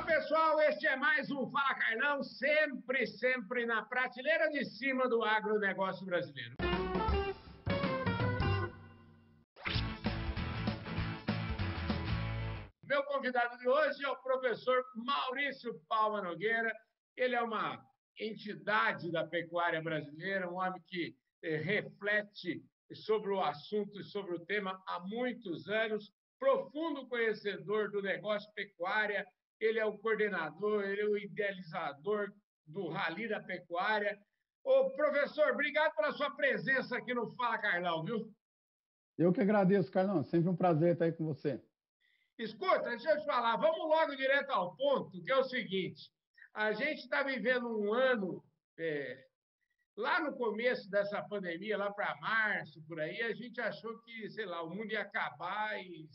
Pessoal, este é mais um Fala Carlão, sempre na prateleira de cima do agronegócio brasileiro. Meu convidado de hoje é o professor Maurício Palma Nogueira. Ele é uma entidade da pecuária brasileira, um homem que reflete sobre o assunto e sobre o tema há muitos anos, profundo conhecedor do negócio pecuária. Ele é o coordenador, ele é o idealizador do Rally da Pecuária. Ô, professor, obrigado pela sua presença aqui no Fala Carlão, viu? Eu que agradeço, Carlão. Sempre um prazer estar aí com você. Escuta, deixa eu te falar, vamos logo direto ao ponto, que é o seguinte, a gente está vivendo um ano, lá no começo dessa pandemia, lá para março, por aí, a gente achou que, sei lá, o mundo ia acabar, e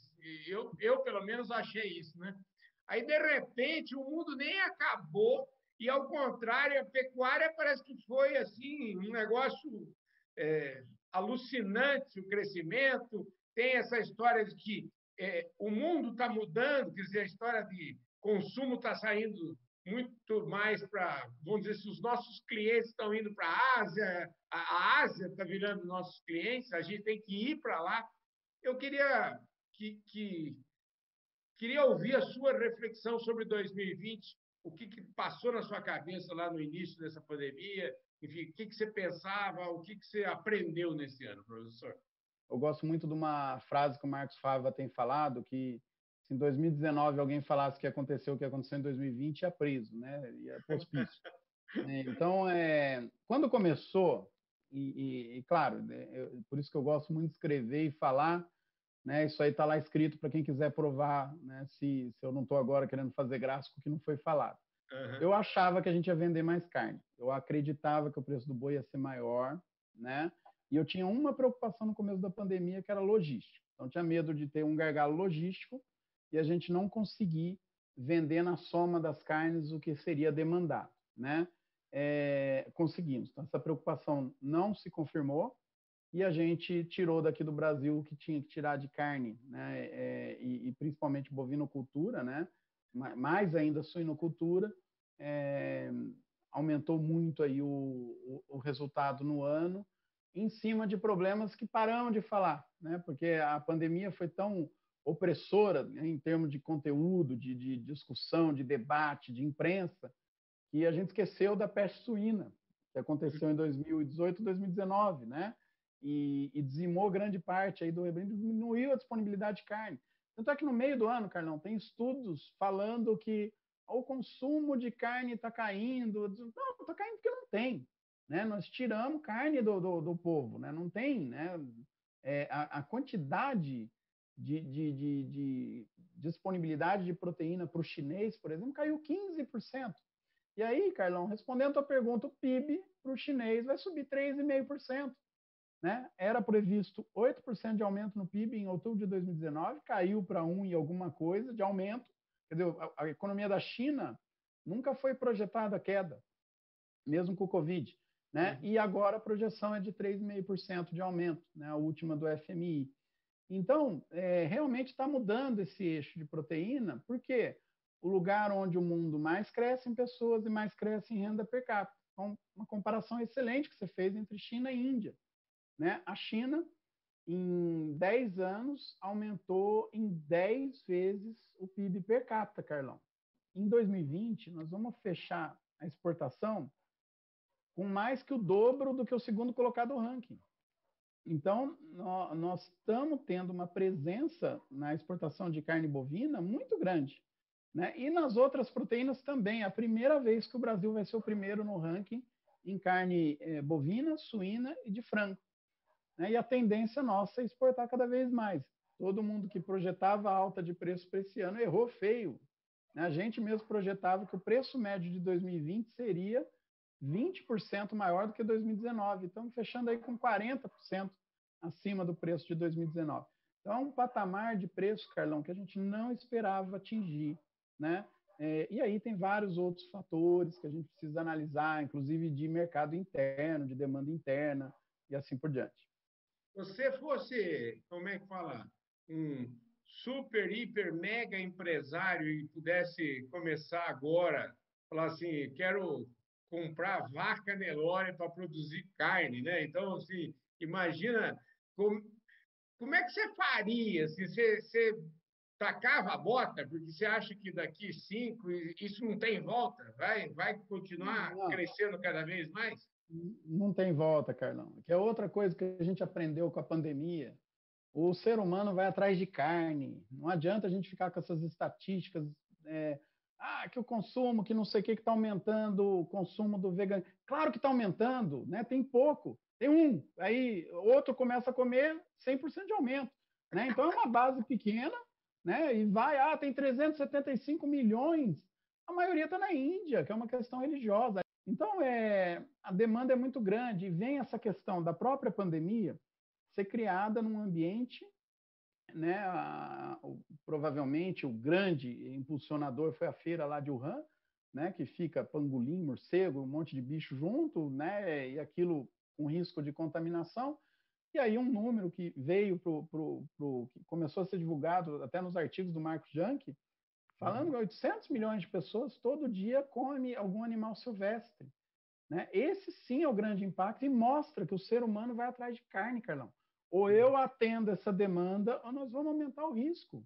eu pelo menos achei isso, né? Aí, de repente, o mundo nem acabou, e, ao contrário, a pecuária parece que foi assim, um negócio alucinante, o crescimento. Tem essa história de que o mundo está mudando, quer dizer, a história de consumo está saindo muito mais para, vamos dizer, se os nossos clientes estão indo para a Ásia, a Ásia está virando nossos clientes, a gente tem que ir para lá. Eu queria queria ouvir a sua reflexão sobre 2020, o que passou na sua cabeça lá no início dessa pandemia, enfim, o que você pensava, o que você aprendeu nesse ano, professor? Eu gosto muito de uma frase que o Marcos Fava tem falado, que se em 2019 alguém falasse que aconteceu o que aconteceu em 2020, ia preso, né? Ia para o hospício. Então, quando começou, claro, por isso que eu gosto muito de escrever e falar, né? Isso aí está lá escrito para quem quiser provar, né? Se eu não estou agora querendo fazer graça com o que não foi falado. Eu achava que a gente ia vender mais carne. Eu acreditava que o preço do boi ia ser maior, né? E eu tinha uma preocupação no começo da pandemia, que era logística. Então, eu tinha medo de ter um gargalo logístico e a gente não conseguir vender na soma das carnes o que seria demandado, né? Conseguimos. Então, essa preocupação não se confirmou e a gente tirou daqui do Brasil o que tinha que tirar de carne, né? E principalmente bovinocultura, né? Mais ainda suinocultura, aumentou muito aí o resultado no ano, em cima de problemas que paramos de falar, né? Porque a pandemia foi tão opressora, né, em termos de conteúdo, de discussão, de debate, de imprensa, que a gente esqueceu da peste suína, que aconteceu em 2018, 2019, né? E dizimou grande parte aí do rebanho, diminuiu a disponibilidade de carne. Tanto é que no meio do ano, Carlão, tem estudos falando que o consumo de carne está caindo. Não, está caindo porque não tem. Né? Nós tiramos carne do povo, né? Não tem. Né? A quantidade de disponibilidade de proteína para o chinês, por exemplo, caiu 15%. E aí, Carlão, respondendo a tua pergunta, o PIB para o chinês vai subir 3,5%. Né? Era previsto 8% de aumento no PIB em outubro de 2019, caiu para 1 e alguma coisa de aumento. Quer dizer, a economia da China nunca foi projetada a queda, mesmo com o Covid. Né? E agora a projeção é de 3,5% de aumento, né? A última do FMI. Então, realmente está mudando esse eixo de proteína, porque o lugar onde o mundo mais cresce em pessoas e mais cresce em renda per capita. Então, uma comparação excelente que você fez entre China e Índia. Né? A China, em 10 anos, aumentou em 10 vezes o PIB per capita, Carlão. Em 2020, nós vamos fechar a exportação com mais que o dobro do que o segundo colocado no ranking. Então, nós estamos tendo uma presença na exportação de carne bovina muito grande. Né? E nas outras proteínas também. É a primeira vez que o Brasil vai ser o primeiro no ranking em carne bovina, suína e de frango. Né? E a tendência nossa é exportar cada vez mais. Todo mundo que projetava alta de preço para esse ano errou feio. Né? A gente mesmo projetava que o preço médio de 2020 seria 20% maior do que 2019. Estamos fechando aí com 40% acima do preço de 2019. Então, é um patamar de preço, Carlão, que a gente não esperava atingir. Né? E aí tem vários outros fatores que a gente precisa analisar, inclusive de mercado interno, de demanda interna e assim por diante. Você fosse, como é que fala, um super, hiper, mega empresário e pudesse começar agora, falar assim, quero comprar vaca Nelore para produzir carne, né? Então, assim, imagina como é que você faria? Assim, você tacava a bota, porque você acha que daqui 5, isso não tem volta? Vai continuar Não, crescendo cada vez mais? não tem volta, Carlão. Que é outra coisa que a gente aprendeu com a pandemia. O ser humano vai atrás de carne. Não adianta a gente ficar com essas estatísticas. é, que o consumo, que não sei o que está aumentando, o consumo do vegano. Claro que está aumentando, né? Tem pouco. Tem um, aí outro começa a comer 100% de aumento. Né? Então é uma base pequena, né? E vai, tem 375 milhões. A maioria está na Índia, que é uma questão religiosa. Então, a demanda é muito grande. E vem essa questão da própria pandemia ser criada num ambiente, né? Provavelmente o grande impulsionador foi a feira lá de Wuhan, né? Que fica pangolim, morcego, um monte de bicho junto, né? E aquilo com risco de contaminação. E aí um número que veio que começou a ser divulgado até nos artigos do Marcos Junk, falando que 800 milhões de pessoas todo dia comem algum animal silvestre. Né? Esse sim é o grande impacto e mostra que o ser humano vai atrás de carne, Carlão. Ou eu atendo essa demanda, ou nós vamos aumentar o risco.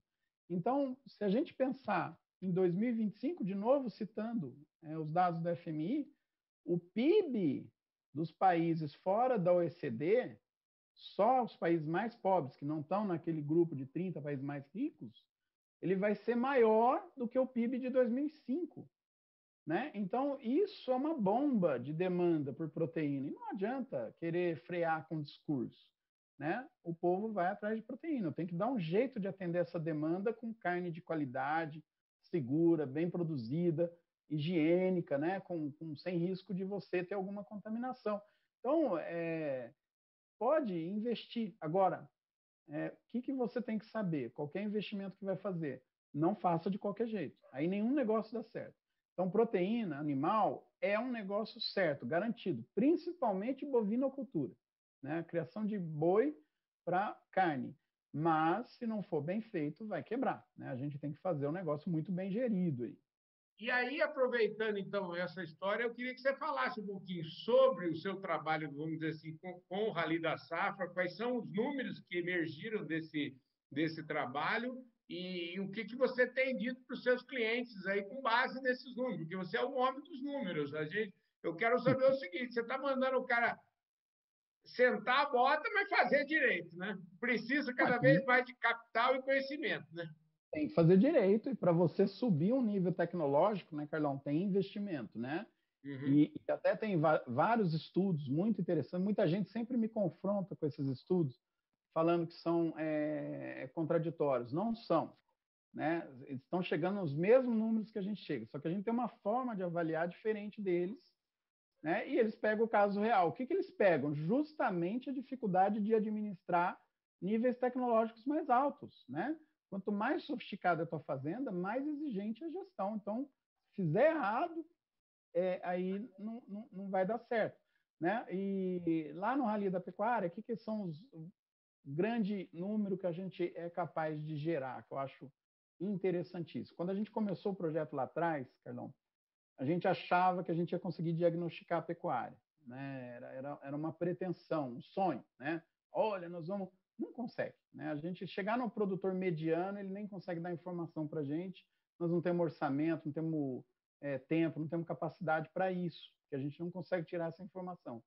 Então, se a gente pensar em 2025, de novo citando os dados do FMI, o PIB dos países fora da OECD, só os países mais pobres, que não estão naquele grupo de 30 países mais ricos, ele vai ser maior do que o PIB de 2005. Né? Então, isso é uma bomba de demanda por proteína. E não adianta querer frear com discurso. Né? O povo vai atrás de proteína. Tem que dar um jeito de atender essa demanda com carne de qualidade, segura, bem produzida, higiênica, né? Sem risco de você ter alguma contaminação. Então, pode investir. Agora, o que você tem que saber? Qualquer investimento que vai fazer, não faça de qualquer jeito. Aí nenhum negócio dá certo. Então, proteína animal é um negócio certo, garantido, principalmente bovinocultura, né? A criação de boi para carne. Mas, se não for bem feito, vai quebrar. Né? A gente tem que fazer um negócio muito bem gerido aí. E aí, aproveitando então essa história, eu queria que você falasse um pouquinho sobre o seu trabalho, vamos dizer assim, com o Rally da Safra, quais são os números que emergiram desse trabalho e o que você tem dito para os seus clientes aí com base nesses números, porque você é o homem dos números. Eu quero saber o seguinte: você está mandando o cara sentar a bota, mas fazer direito, né? Precisa cada vez mais de capital e conhecimento, né? Tem que fazer direito, e para você subir um nível tecnológico, né, Carlão, tem investimento, né? Uhum. E até tem vários estudos muito interessantes. Muita gente sempre me confronta com esses estudos, falando que são contraditórios. Não são. Né? Eles estão chegando aos mesmos números que a gente chega, só que a gente tem uma forma de avaliar diferente deles, né? E eles pegam o caso real. O que eles pegam? Justamente a dificuldade de administrar níveis tecnológicos mais altos. Né? Quanto mais sofisticada é a tua fazenda, mais exigente é a gestão. Então, se fizer errado, aí não vai dar certo. Né? E lá no Rally da Pecuária, o que são o grande número que a gente é capaz de gerar, que eu acho interessantíssimo. Quando a gente começou o projeto lá atrás, Carlão, a gente achava que a gente ia conseguir diagnosticar a pecuária. Né? Era uma pretensão, um sonho. Né? Olha, nós vamos... Não consegue. Né? A gente chegar no produtor mediano, ele nem consegue dar informação para a gente. Nós não temos orçamento, não temos tempo, não temos capacidade para isso, porque a gente não consegue tirar essa informação.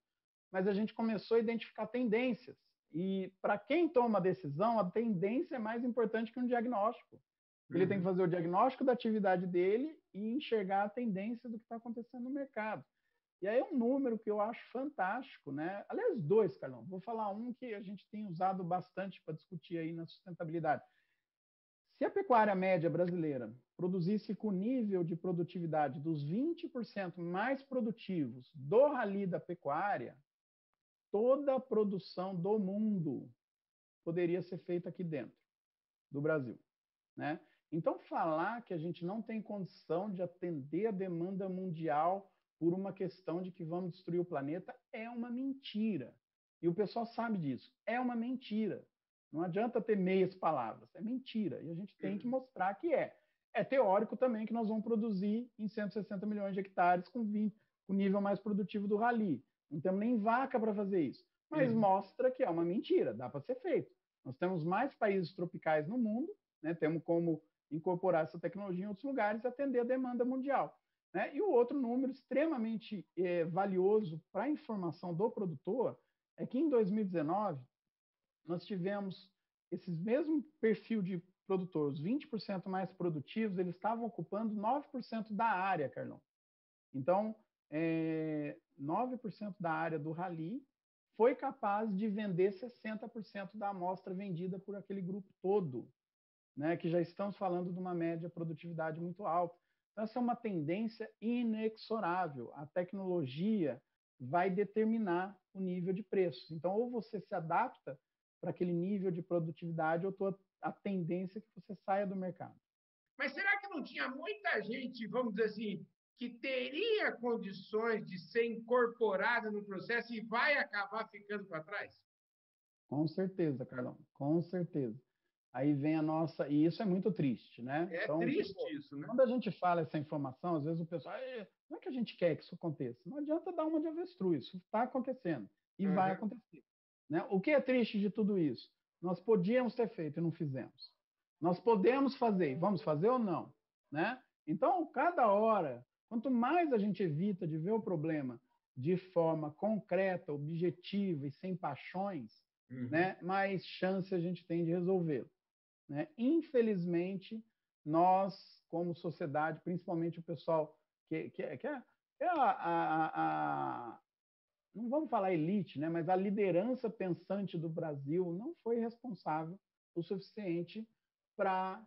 Mas a gente começou a identificar tendências. E para quem toma a decisão, a tendência é mais importante que um diagnóstico. Ele tem que fazer o diagnóstico da atividade dele e enxergar a tendência do que está acontecendo no mercado. E aí é um número que eu acho fantástico, né? Aliás, dois, Carlão. Vou falar um que a gente tem usado bastante para discutir aí na sustentabilidade. Se a pecuária média brasileira produzisse com o nível de produtividade dos 20% mais produtivos do rally da pecuária, toda a produção do mundo poderia ser feita aqui dentro do Brasil. Né? Então, falar que a gente não tem condição de atender a demanda mundial por uma questão de que vamos destruir o planeta é uma mentira. E o pessoal sabe disso. É uma mentira. Não adianta ter meias palavras, é mentira. E a gente tem que mostrar que é. É teórico também que nós vamos produzir em 160 milhões de hectares com o nível mais produtivo do Rally. Não temos nem vaca para fazer isso. Mas mostra que é uma mentira, dá para ser feito. Nós temos mais países tropicais no mundo, né? Temos como incorporar essa tecnologia em outros lugares e atender a demanda mundial. Né? E o outro número extremamente valioso para a informação do produtor é que em 2019 nós tivemos esse mesmo perfil de produtores, 20% mais produtivos, eles estavam ocupando 9% da área, Carlão. Então, 9% da área do Rally foi capaz de vender 60% da amostra vendida por aquele grupo todo, né, que já estamos falando de uma média produtividade muito alta. Então, essa é uma tendência inexorável. A tecnologia vai determinar o nível de preços. Então, ou você se adapta para aquele nível de produtividade, ou a tendência é que você saia do mercado. Mas será que não tinha muita gente, vamos dizer assim, que teria condições de ser incorporada no processo e vai acabar ficando para trás? Com certeza, Carlão, com certeza. Aí vem a nossa... E isso é muito triste, né? É então, triste isso, né? Quando a gente fala essa informação, às vezes o pessoal... Não é que a gente quer que isso aconteça. Não adianta dar uma de avestruz. Isso está acontecendo. E vai acontecer. Né? O que é triste de tudo isso? Nós podíamos ter feito e não fizemos. Nós podemos fazer. Vamos fazer ou não? Né? Então, cada hora, quanto mais a gente evita de ver o problema de forma concreta, objetiva e sem paixões, né, mais chance a gente tem de resolvê-lo. Né? Infelizmente, nós, como sociedade, principalmente o pessoal que é não vamos falar elite, né, mas a liderança pensante do Brasil não foi responsável o suficiente para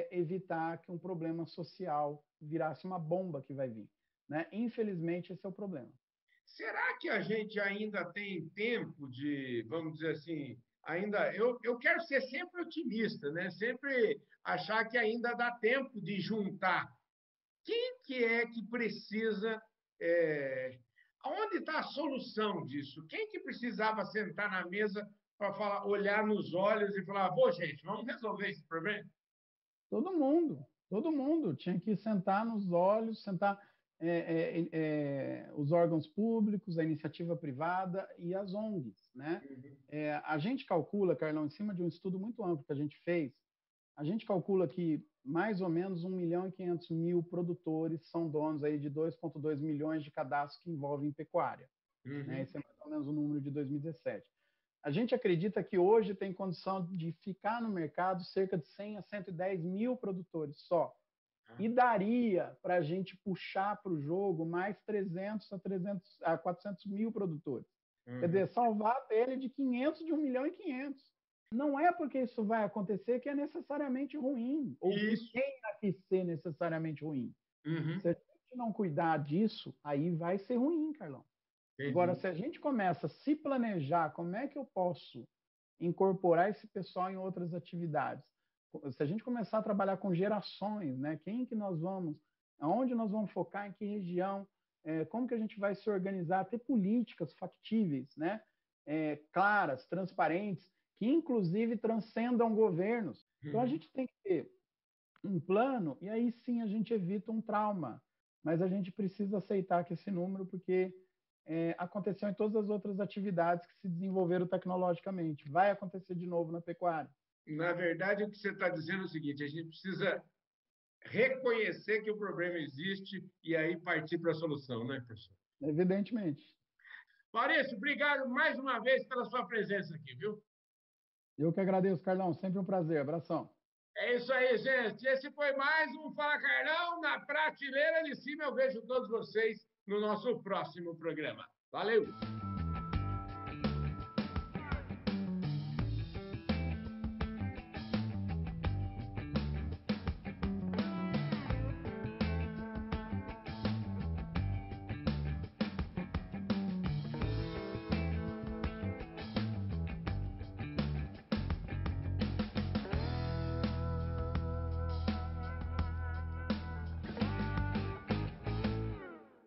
evitar que um problema social virasse uma bomba que vai vir. Né? Infelizmente, esse é o problema. Será que a gente ainda tem tempo de, vamos dizer assim, ainda... Eu quero ser sempre otimista, né? Sempre achar que ainda dá tempo de juntar. Quem que é que precisa... Onde está a solução disso? Quem que precisava sentar na mesa para falar, olhar nos olhos e falar, pô, gente, vamos resolver esse problema? Todo mundo tinha que sentar nos olhos, sentar os órgãos públicos, a iniciativa privada e as ONGs. Né? A gente calcula, Carlão, em cima de um estudo muito amplo que a gente fez, a gente calcula que mais ou menos 1.500.000 produtores são donos aí de 2,2 milhões de cadastros que envolvem pecuária. Né? Esse é mais ou menos o número de 2017. A gente acredita que hoje tem condição de ficar no mercado cerca de 100 a 110 mil produtores só. E daria para a gente puxar para o jogo mais 300 a 400 mil produtores. Quer dizer, salvar a pele de 500 de 1 milhão e 500. Não é porque isso vai acontecer que é necessariamente ruim, ou que tenha que ser necessariamente ruim. Se a gente não cuidar disso, aí vai ser ruim, Carlão. Agora, se a gente começa a se planejar, como é que eu posso incorporar esse pessoal em outras atividades? Se a gente começar a trabalhar com gerações, né? Quem que nós vamos, aonde nós vamos focar, em que região, como que a gente vai se organizar, ter políticas factíveis, né? Claras, transparentes, que inclusive transcendam governos. Então a gente tem que ter um plano e aí sim a gente evita um trauma. Mas a gente precisa aceitar que esse número, porque aconteceu em todas as outras atividades que se desenvolveram tecnologicamente. Vai acontecer de novo na pecuária. Na verdade, o que você está dizendo é o seguinte, a gente precisa reconhecer que o problema existe e aí partir para a solução, né, professor? Evidentemente. Maurício, obrigado mais uma vez pela sua presença aqui, viu? Eu que agradeço, Carlão. Sempre um prazer. Abração. É isso aí, gente. Esse foi mais um Fala Carlão na prateleira de cima. Eu vejo todos vocês no nosso próximo programa. Valeu!